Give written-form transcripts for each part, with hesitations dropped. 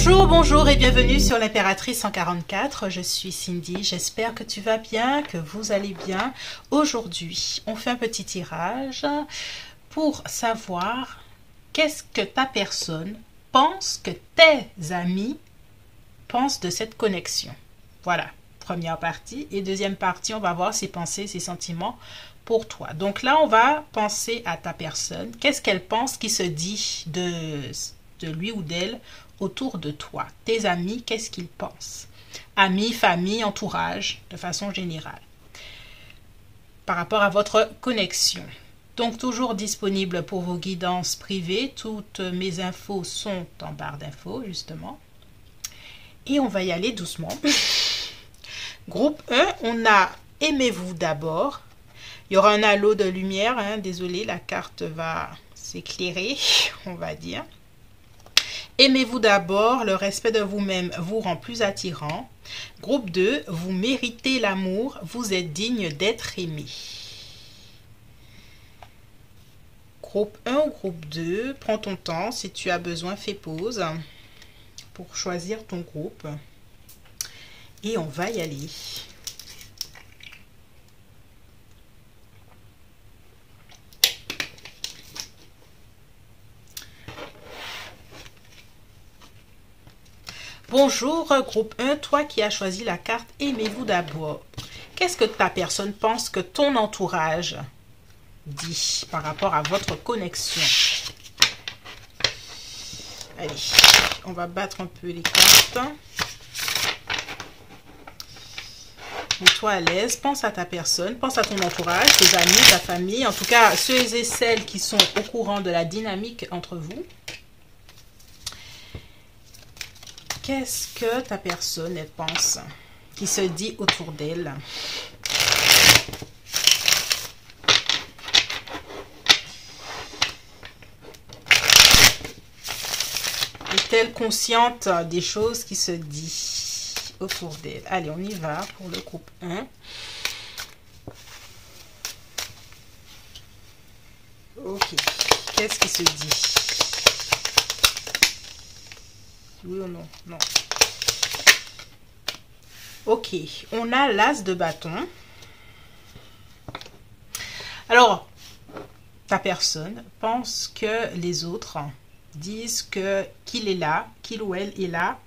Bonjour, bonjour et bienvenue sur l'Impératrice 144. Je suis Cindy, j'espère que tu vas bien, que vous allez bien. Aujourd'hui, on fait un petit tirage pour savoir qu'est-ce que ta personne pense, que tes amis pensent de cette connexion. Voilà, première partie. Et deuxième partie, on va voir ses pensées, ses sentiments pour toi. Donc là, on va penser à ta personne. Qu'est-ce qu'elle pense qui se dit de lui ou d'elle autour de toi? Tes amis, qu'est-ce qu'ils pensent? Amis, famille, entourage, de façon générale. Par rapport à votre connexion. Donc, toujours disponible pour vos guidances privées. Toutes mes infos sont en barre d'infos, justement. Et on va y aller doucement. Groupe 1, on a « Aimez-vous d'abord ». Il y aura un halo de lumière. Hein, désolé, la carte va s'éclairer, on va dire. Aimez-vous d'abord, le respect de vous-même vous rend plus attirant. Groupe 2, vous méritez l'amour, vous êtes digne d'être aimé. Groupe 1 ou groupe 2, prends ton temps, si tu as besoin, fais pause pour choisir ton groupe. Et on va y aller. Bonjour, groupe 1, toi qui as choisi la carte « Aimez-vous d'abord ». Qu'est-ce que ta personne pense que ton entourage dit par rapport à votre connexion? Allez, on va battre un peu les cartes. Mets-toi à l'aise, pense à ta personne, pense à ton entourage, tes amis, ta famille, en tout cas ceux et celles qui sont au courant de la dynamique entre vous. Qu'est-ce que ta personne, elle pense, qui se dit autour d'elle? Est-elle consciente des choses qui se disent autour d'elle? Allez, on y va pour le groupe 1. Ok, qu'est-ce qui se dit? Oui ou non? Non. Ok, on a l'as de bâton. Alors, ta personne pense que les autres disent que qu'il est là, qu'il ou elle est là,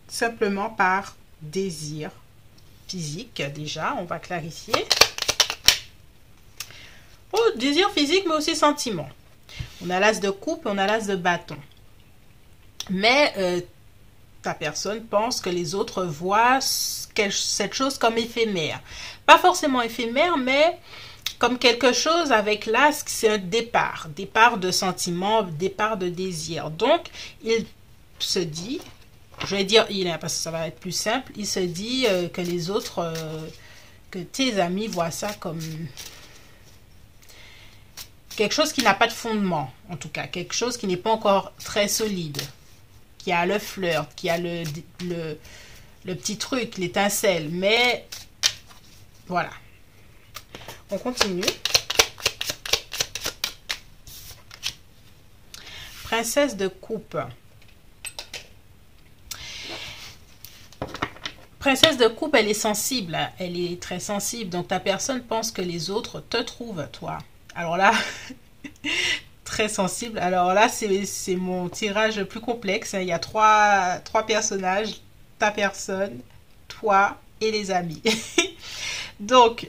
simplement par désir physique. Déjà, on va clarifier. Oh, désir physique, mais aussi sentiment. On a l'as de coupe et on a l'as de bâton. Mais ta personne pense que les autres voient cette chose comme éphémère. Pas forcément éphémère, mais comme quelque chose avec l'as, c'est un départ. Départ de sentiments, départ de désir. Donc, il se dit, je vais dire il, parce que ça va être plus simple, il se dit que les autres, que tes amis voient ça comme quelque chose qui n'a pas de fondement, en tout cas. Quelque chose qui n'est pas encore très solide. Qui a le flirt, qui a le petit truc, l'étincelle. Mais voilà. On continue. Princesse de coupe. Princesse de coupe, elle est sensible. Elle est très sensible. Donc ta personne pense que les autres te trouvent, toi. Alors là... très sensible. Alors là, c'est mon tirage le plus complexe. Il y a trois personnages. Ta personne, toi et les amis. Donc,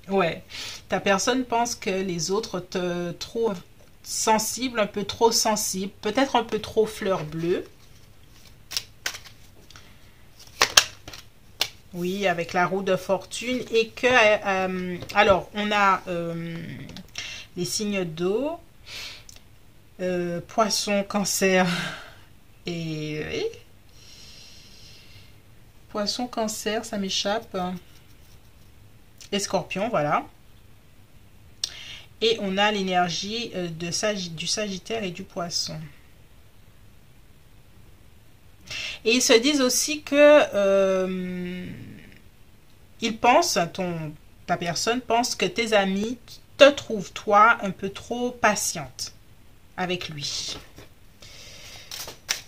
ouais. Ta personne pense que les autres te trouvent sensible, un peu trop sensible. Peut-être un peu trop fleur bleue. Oui, avec la roue de fortune. Et que... alors, on a... les signes d'eau, poisson, cancer et poisson, cancer, ça m'échappe. Et scorpion, voilà. Et on a l'énergie du Sagittaire et du Poisson. Et ils se disent aussi que ils pensent, ta personne pense que tes amis te trouvent, toi, un peu trop patiente avec lui.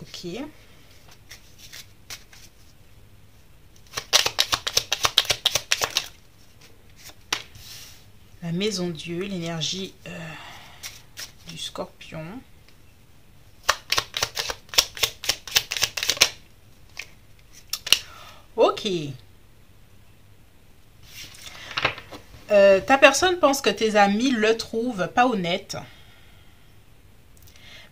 Ok. La maison Dieu, l'énergie du Scorpion. Ok. Ta personne pense que tes amis le trouvent pas honnête.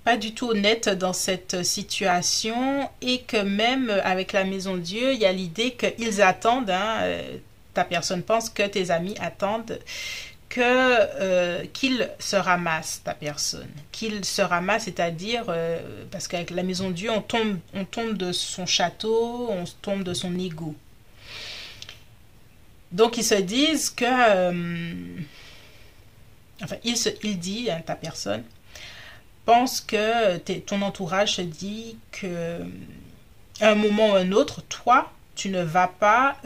Pas du tout honnête dans cette situation. Et que même avec la maison Dieu, il y a l'idée qu'ils attendent. Hein, ta personne pense que tes amis attendent qu'il se ramasse, ta personne. Qu'il se ramasse, c'est-à-dire, parce qu'avec la maison Dieu, on tombe de son château, on tombe de son ego. Donc, ils se disent que... enfin, il dit, hein, ta personne, pense que ton entourage se dit que à un moment ou un autre, toi, tu ne vas pas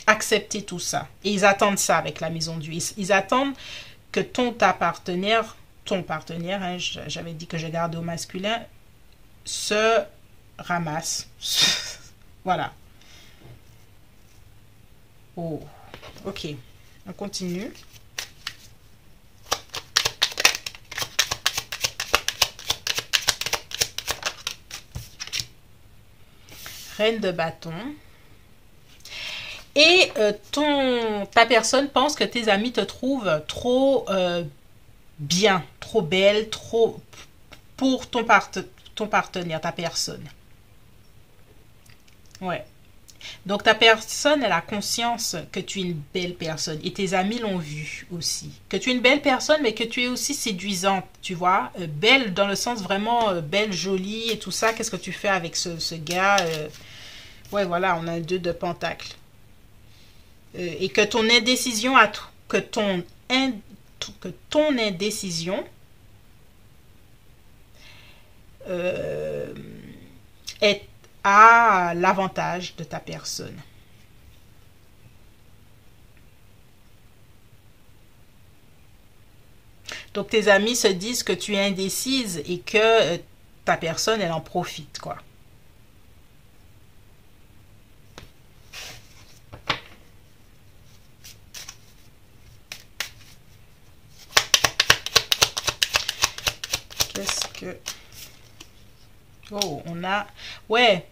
accepter tout ça. Et ils attendent ça avec la maison Dieu. Ils attendent que ton partenaire, hein, j'avais dit que je gardais au masculin, se ramasse. Voilà. Oh, ok. On continue. Reine de bâton. Et ta personne pense que tes amis te trouvent trop bien, trop belle, trop pour ton partenaire, ta personne. Ouais. Donc ta personne, elle a conscience que tu es une belle personne. Et tes amis l'ont vu aussi. Que tu es une belle personne, mais que tu es aussi séduisante, tu vois. Belle dans le sens vraiment belle, jolie et tout ça. Qu'est-ce que tu fais avec ce gars ouais, voilà, on a un 2 de pentacle. Et que ton indécision indécision est à l'avantage de ta personne. Donc tes amis se disent que tu es indécise et que ta personne, elle en profite, quoi. Qu'est-ce que... Oh, on a... Ouais,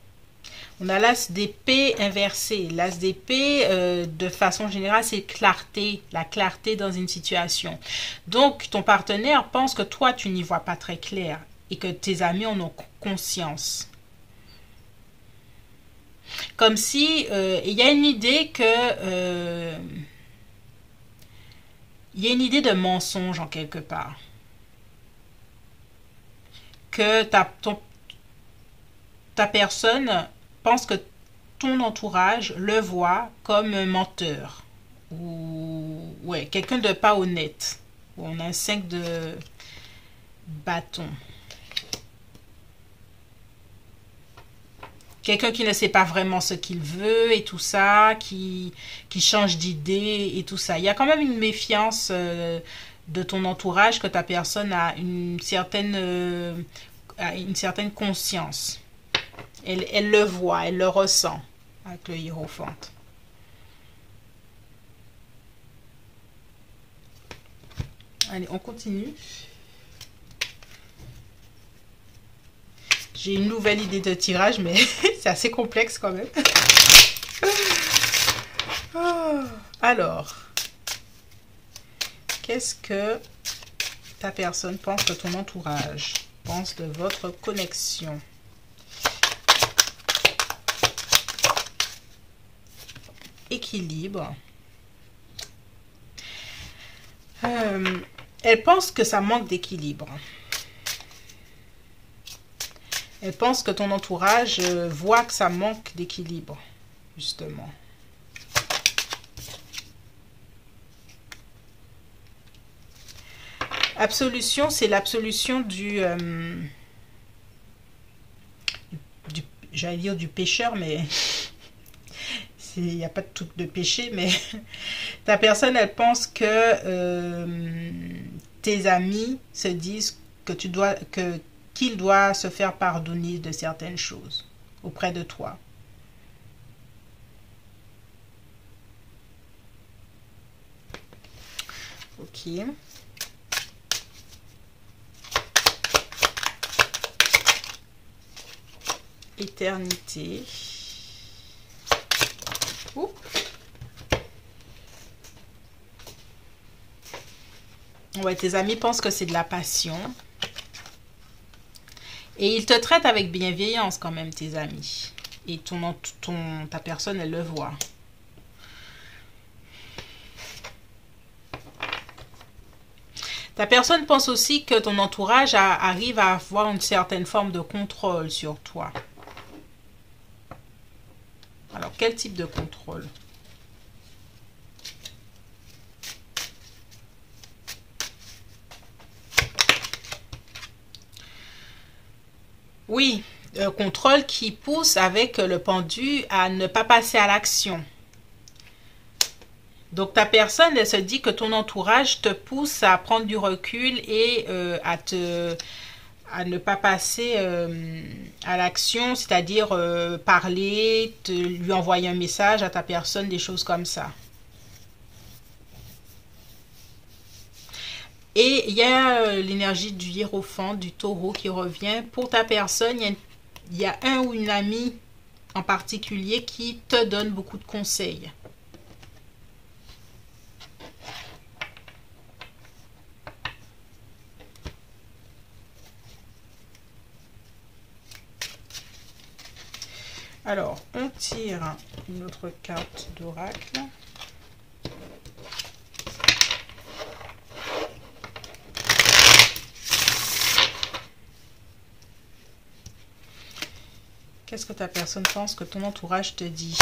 on a l'as d'épée inversé. L'as d'épée, de façon générale, c'est clarté. La clarté dans une situation. Donc, ton partenaire pense que toi, tu n'y vois pas très clair. Et que tes amis en ont conscience. Comme si... il y a une idée que... il y a une idée de mensonge en quelque part. Que ta personne pense que ton entourage le voit comme un menteur ou ouais, quelqu'un de pas honnête. On a un 5 de bâton. Quelqu'un qui ne sait pas vraiment ce qu'il veut et tout ça, qui change d'idée et tout ça. Il y a quand même une méfiance de ton entourage, que ta personne a une certaine conscience. Elle le voit, elle le ressent avec le hiérophant. Allez, on continue. J'ai une nouvelle idée de tirage, mais c'est assez complexe quand même. Alors, qu'est-ce que ta personne pense de ton entourage? Pense de votre connexion? Équilibre. Elle pense que ça manque d'équilibre. Elle pense que ton entourage voit que ça manque d'équilibre, justement. Absolution, c'est l'absolution j'allais dire du pécheur, mais il n'y a pas de péché, mais ta personne, elle pense que tes amis se disent que qu'il doit se faire pardonner de certaines choses auprès de toi. Ok. Éternité. Ouh. Ouais, tes amis pensent que c'est de la passion. Et ils te traitent avec bienveillance quand même, tes amis. Et ta personne, elle le voit. Ta personne pense aussi que ton entourage arrive à avoir une certaine forme de contrôle sur toi. Alors, quel type de contrôle? Oui, contrôle qui pousse avec le pendu à ne pas passer à l'action. Donc ta personne, elle se dit que ton entourage te pousse à prendre du recul et à ne pas passer à l'action, c'est-à-dire parler, lui envoyer un message à ta personne, des choses comme ça. Et il y a l'énergie du hiérophante, du taureau qui revient. Pour ta personne, il y a un ou une amie en particulier qui te donne beaucoup de conseils. Alors, on tire une autre carte d'oracle. Qu'est-ce que ta personne pense que ton entourage te dit?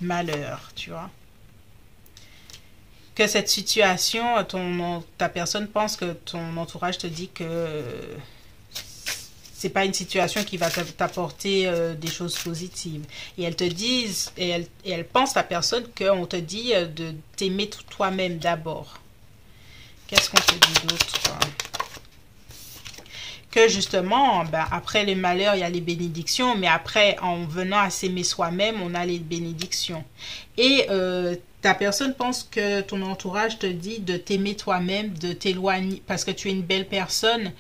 Malheur, tu vois. Que cette situation, ta personne pense que ton entourage te dit que c'est pas une situation qui va t'apporter des choses positives. Et elles te disent, et elles pensent, ta personne, qu'on te dit de t'aimer toi-même d'abord. Qu'est-ce qu'on te dit d'autre? Que justement, ben, après les malheurs, il y a les bénédictions, mais après, en venant à s'aimer soi-même, on a les bénédictions. Et ta personne pense que ton entourage te dit de t'aimer toi-même, de t'éloigner, parce que tu es une belle personne,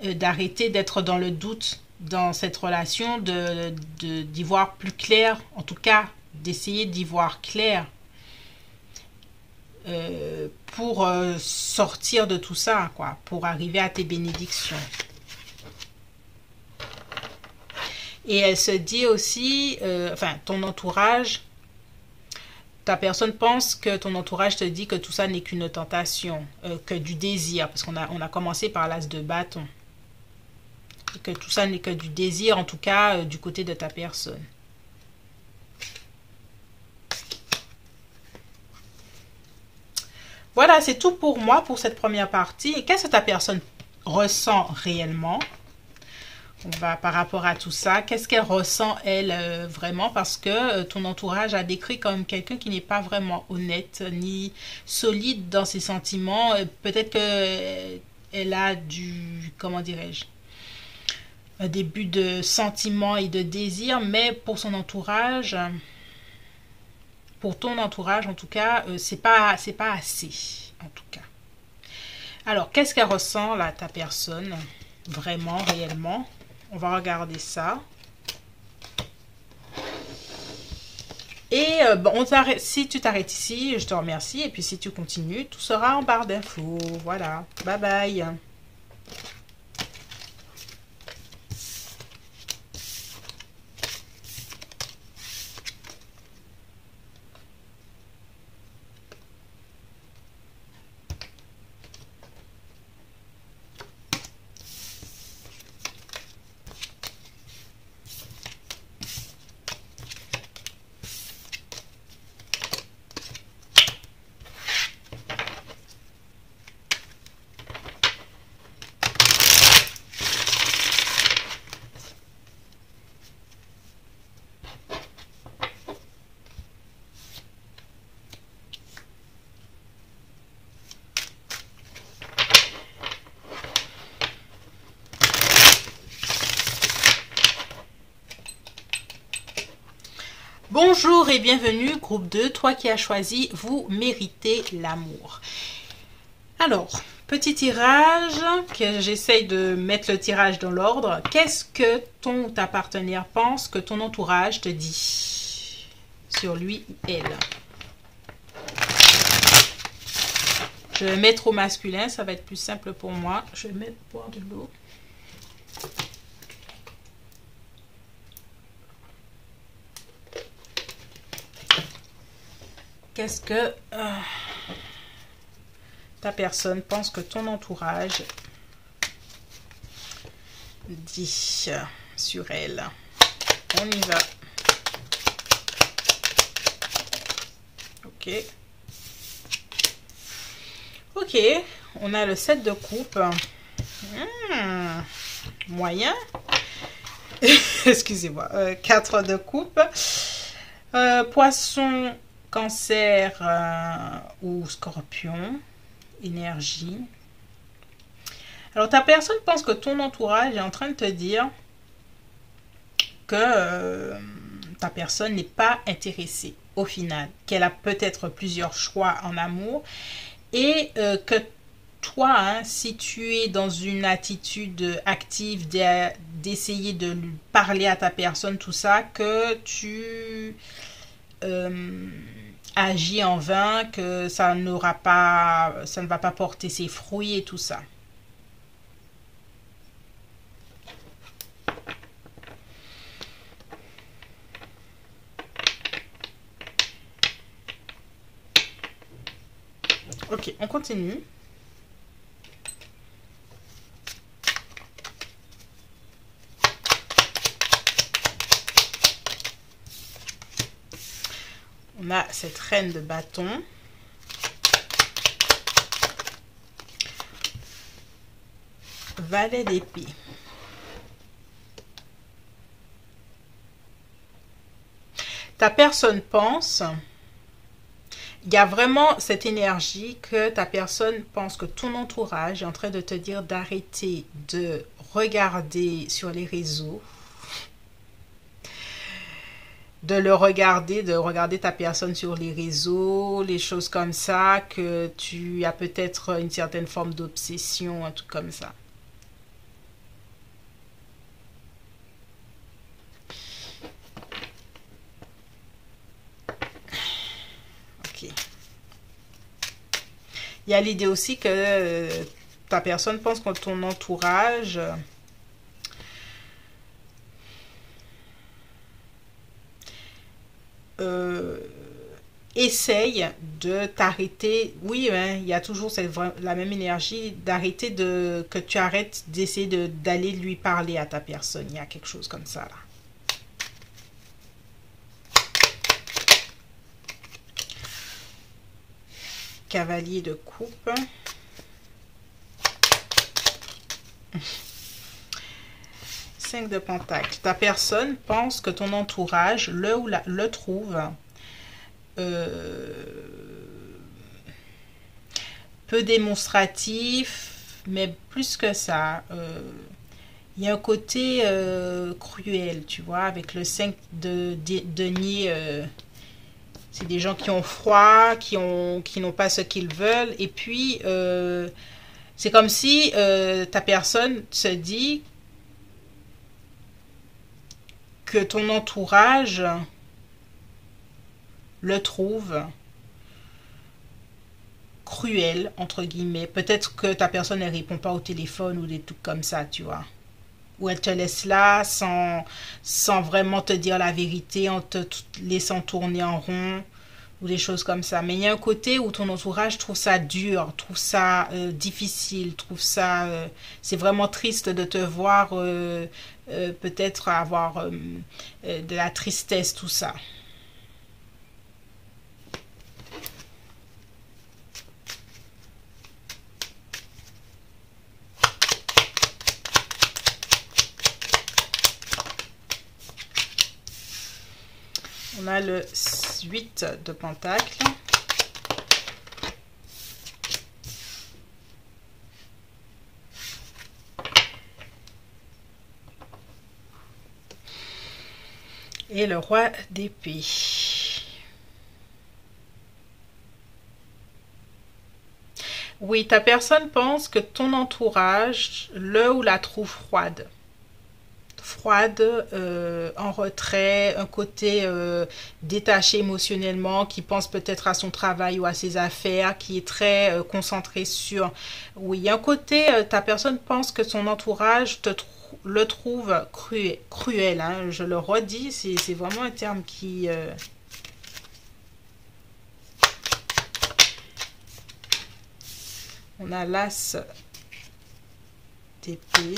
d'arrêter d'être dans le doute dans cette relation, d'y voir plus clair, en tout cas, d'essayer d'y voir clair pour sortir de tout ça, quoi, pour arriver à tes bénédictions. Et elle se dit aussi, ton entourage, ta personne pense que ton entourage te dit que tout ça n'est qu'une tentation, que du désir, parce qu'on a commencé par l'as de bâton. Et que tout ça n'est que du désir, en tout cas, du côté de ta personne. Voilà, c'est tout pour moi pour cette première partie. Et qu'est-ce que ta personne ressent réellement? On va par rapport à tout ça, qu'est-ce qu'elle ressent elle vraiment, parce que ton entourage a décrit comme quelqu'un qui n'est pas vraiment honnête ni solide dans ses sentiments. Peut-être que elle a comment dirais-je, un début de sentiments et de désirs, mais pour son entourage, pour ton entourage en tout cas, c'est pas assez en tout cas. Alors qu'est-ce qu'elle ressent là, ta personne, vraiment, réellement? On va regarder ça. Et si tu t'arrêtes ici, je te remercie. Et puis si tu continues, tout sera en barre d'infos. Voilà. Bye bye. Bonjour et bienvenue, groupe 2, toi qui as choisi, vous méritez l'amour. Alors, petit tirage, que j'essaye de mettre le tirage dans l'ordre. Qu'est-ce que ton ou ta partenaire pense que ton entourage te dit sur lui ou elle? Je vais mettre au masculin, ça va être plus simple pour moi. Je vais mettre boire de l'eau. Qu'est-ce que ta personne pense que ton entourage dit sur elle? On y va. Ok. Ok, on a le 7 de coupe. Moyen. Excusez-moi. 4 de coupe. Poisson, cancer ou scorpion. Énergie. Alors, ta personne pense que ton entourage est en train de te dire que ta personne n'est pas intéressée au final. Qu'elle a peut-être plusieurs choix en amour. Et que toi, hein, si tu es dans une attitude active d'essayer de lui parler à ta personne, tout ça, que tu agis en vain, que ça ne va pas porter ses fruits et tout ça. Ok, on continue. On a cette reine de bâton. Valet d'épée. Ta personne pense... Il y a vraiment cette énergie que ta personne pense que ton entourage est en train de te dire d'arrêter de regarder sur les réseaux, de regarder ta personne sur les réseaux, les choses comme ça, que tu as peut-être une certaine forme d'obsession, un truc comme ça. Il y a l'idée aussi que ta personne pense que ton entourage essaye de t'arrêter. Oui, hein, il y a toujours la même énergie d'arrêter que tu arrêtes d'essayer d'aller lui parler à ta personne. Il y a quelque chose comme ça là. Cavalier de coupe. Cinq de pentacles. Ta personne pense que ton entourage le trouve peu démonstratif, mais plus que ça. Il y a un côté cruel, tu vois, avec le 5 de denier. C'est des gens qui ont froid, qui n'ont pas ce qu'ils veulent. Et puis, c'est comme si ta personne se dit que ton entourage le trouve cruel, entre guillemets. Peut-être que ta personne ne répond pas au téléphone ou des trucs comme ça, tu vois. Ou elle te laisse là sans vraiment te dire la vérité, en te laissant tourner en rond ou des choses comme ça. Mais il y a un côté où ton entourage trouve ça dur, trouve ça difficile, trouve ça... c'est vraiment triste de te voir peut-être avoir de la tristesse, tout ça. On a le 8 de pentacles. Et le roi d'épée. Oui, ta personne pense que ton entourage, le ou la trouve froide. Froide, en retrait, un côté détaché émotionnellement, qui pense peut-être à son travail ou à ses affaires, qui est très concentré sur... Oui, un côté, ta personne pense que son entourage le trouve cruel, hein. Je le redis, c'est vraiment un terme qui... On a l'as d'épée.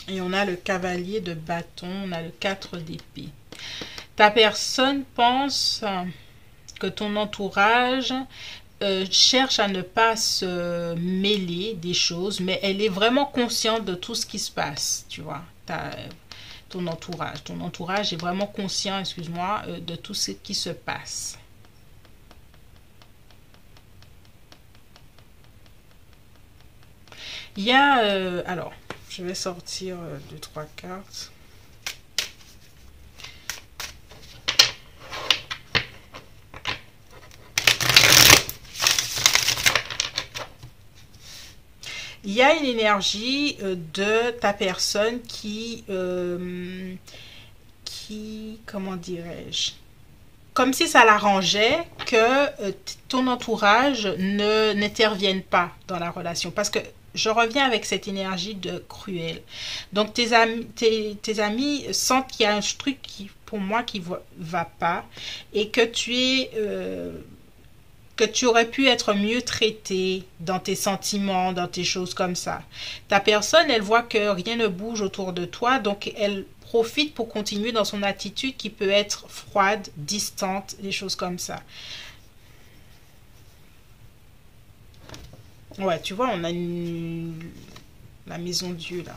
Et on a le cavalier de bâton, on a le 4 d'épée. Ta personne pense que ton entourage cherche à ne pas se mêler des choses, mais elle est vraiment consciente de tout ce qui se passe, tu vois. Ton entourage est vraiment conscient, excuse-moi, de tout ce qui se passe. Il y a, alors, je vais sortir 2-3 cartes. Il y a une énergie de ta personne qui comment dirais-je, comme si ça l'arrangeait que ton entourage n'intervienne pas dans la relation. Parce que je reviens avec cette énergie de cruel. Donc tes amis sentent qu'il y a un truc qui, pour moi, qui va pas, et que tu aurais pu être mieux traité dans tes sentiments, dans tes choses comme ça. Ta personne, elle voit que rien ne bouge autour de toi, donc elle profite pour continuer dans son attitude qui peut être froide, distante, des choses comme ça. Ouais, tu vois, on a la maison Dieu là.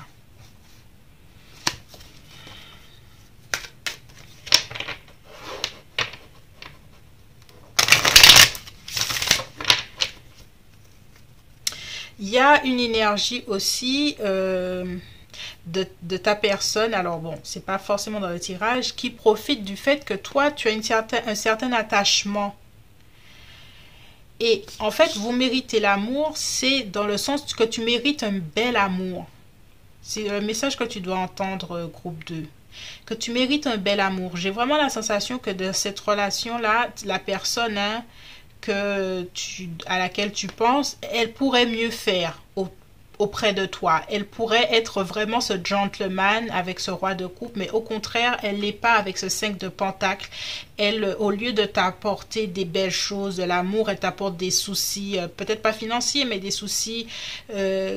Il y a une énergie aussi de ta personne, alors bon, c'est pas forcément dans le tirage, qui profite du fait que toi, tu as un certain attachement. Et en fait, vous méritez l'amour, c'est dans le sens que tu mérites un bel amour. C'est le message que tu dois entendre, groupe 2. Que tu mérites un bel amour. J'ai vraiment la sensation que de cette relation-là, la personne, hein, à laquelle tu penses, elle pourrait mieux faire auprès de toi. Elle pourrait être vraiment ce gentleman avec ce roi de coupe, mais au contraire, elle n'est pas avec ce 5 de pentacle. Elle, au lieu de t'apporter des belles choses, de l'amour, elle t'apporte des soucis, peut-être pas financiers, mais des soucis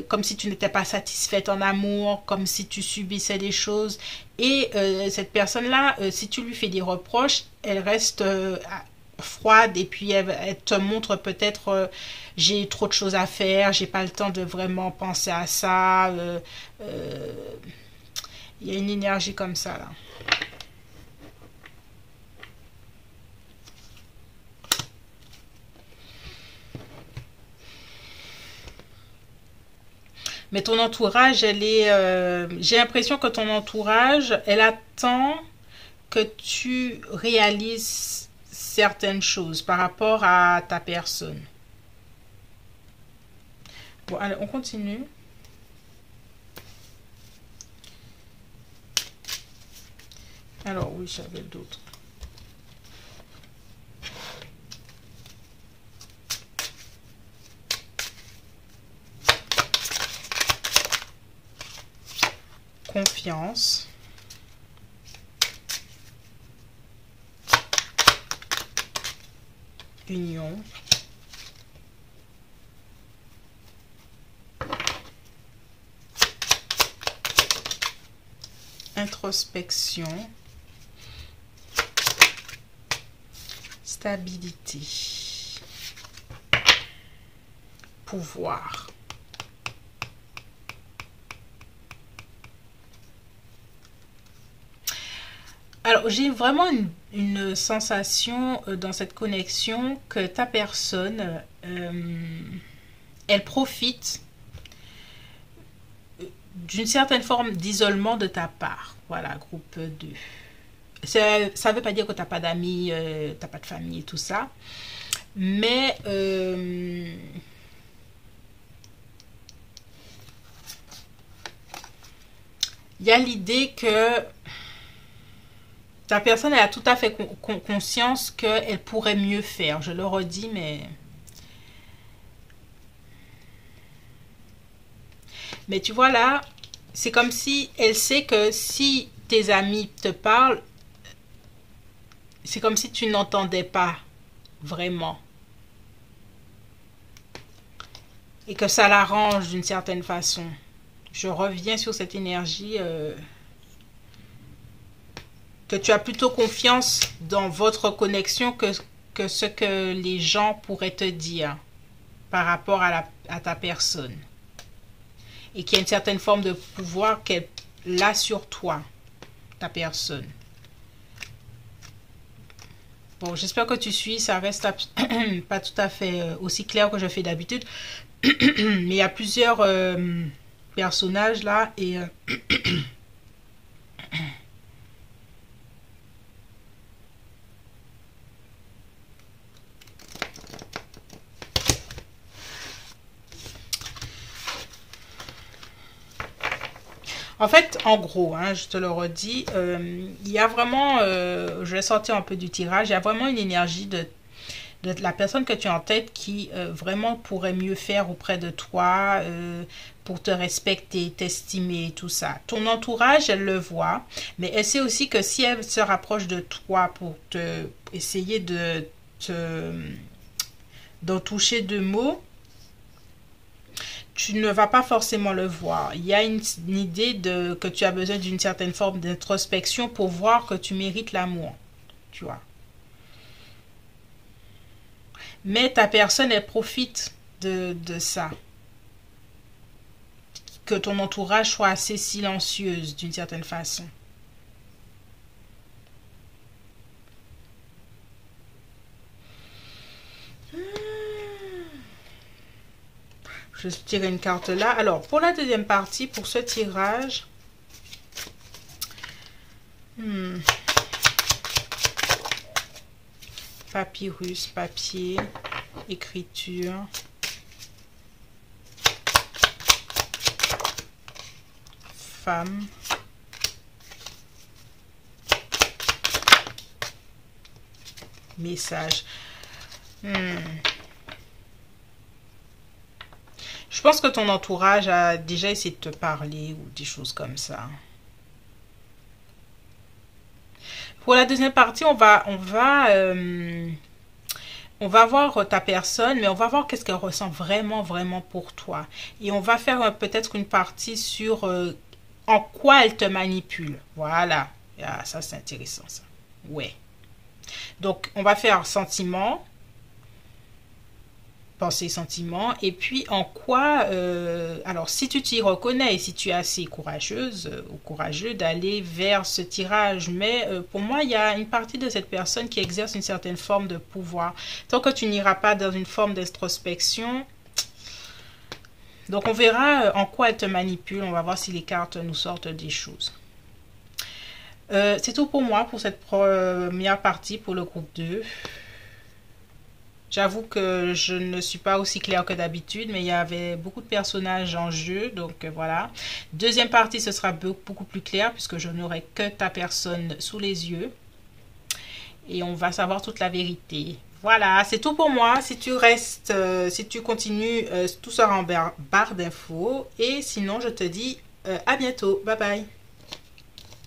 comme si tu n'étais pas satisfaite en amour, comme si tu subissais des choses. Et cette personne-là, si tu lui fais des reproches, elle reste froide, et puis elle te montre peut-être j'ai trop de choses à faire, j'ai pas le temps de vraiment penser à ça. Il y a une énergie comme ça là. Mais ton entourage, j'ai l'impression que ton entourage, elle attend que tu réalises certaines choses par rapport à ta personne. Bon, allez, on continue. Alors, oui, j'avais d'autres. Confiance. Union. Introspection. Stabilité. Pouvoir. Alors, j'ai vraiment une sensation dans cette connexion que ta personne elle profite d'une certaine forme d'isolement de ta part. Voilà, groupe 2. Ça ne veut pas dire que tu n'as pas d'amis, tu n'as pas de famille et tout ça. Mais il y a l'idée que ta personne elle a tout à fait conscience qu'elle pourrait mieux faire. Je le redis, mais tu vois là, c'est comme si elle sait que si tes amis te parlent, c'est comme si tu n'entendais pas vraiment. Et que ça l'arrange d'une certaine façon. Je reviens sur cette énergie que tu as plutôt confiance dans votre connexion que ce que les gens pourraient te dire par rapport à ta personne. Et qu'il y a une certaine forme de pouvoir qu'elle a sur toi, ta personne. Bon, j'espère que tu suis, ça reste pas tout à fait aussi clair que je fais d'habitude. Mais il y a plusieurs personnages là et... En fait, en gros, hein, je te le redis, il y a vraiment, je vais sortir un peu du tirage, il y a vraiment une énergie de la personne que tu as en tête qui vraiment pourrait mieux faire auprès de toi, pour te respecter, t'estimer, tout ça. Ton entourage, elle le voit, mais elle sait aussi que si elle se rapproche de toi pour essayer d'en toucher deux mots, tu ne vas pas forcément le voir. Il y a une idée que tu as besoin d'une certaine forme d'introspection pour voir que tu mérites l'amour, tu vois. Mais ta personne, elle profite de ça. Que ton entourage soit assez silencieuse d'une certaine façon. Je vais tirer une carte là. Alors, pour la deuxième partie, pour ce tirage... Papyrus, papier, écriture. Femme. Message. Je pense que ton entourage a déjà essayé de te parler ou des choses comme ça. Pour la deuxième partie, on va voir ta personne, mais on va voir qu'est-ce qu'elle ressent vraiment, vraiment pour toi. Et on va faire peut-être une partie sur en quoi elle te manipule. Voilà. Ah, ça, c'est intéressant, ça. Ouais. Donc, on va faire sentiment, pensée, sentiment, et puis en quoi, alors si tu t'y reconnais et si tu es assez courageuse ou courageux d'aller vers ce tirage, mais pour moi il y a une partie de cette personne qui exerce une certaine forme de pouvoir, tant que tu n'iras pas dans une forme d'introspection. Donc on verra en quoi elle te manipule, on va voir si les cartes nous sortent des choses. C'est tout pour moi pour cette première partie pour le groupe 2. J'avoue que je ne suis pas aussi claire que d'habitude, mais il y avait beaucoup de personnages en jeu, donc voilà. Deuxième partie, ce sera beaucoup plus clair, puisque je n'aurai que ta personne sous les yeux. Et on va savoir toute la vérité. Voilà, c'est tout pour moi. Si tu restes, si tu continues, tout sera en barre d'infos. Et sinon, je te dis à bientôt. Bye bye.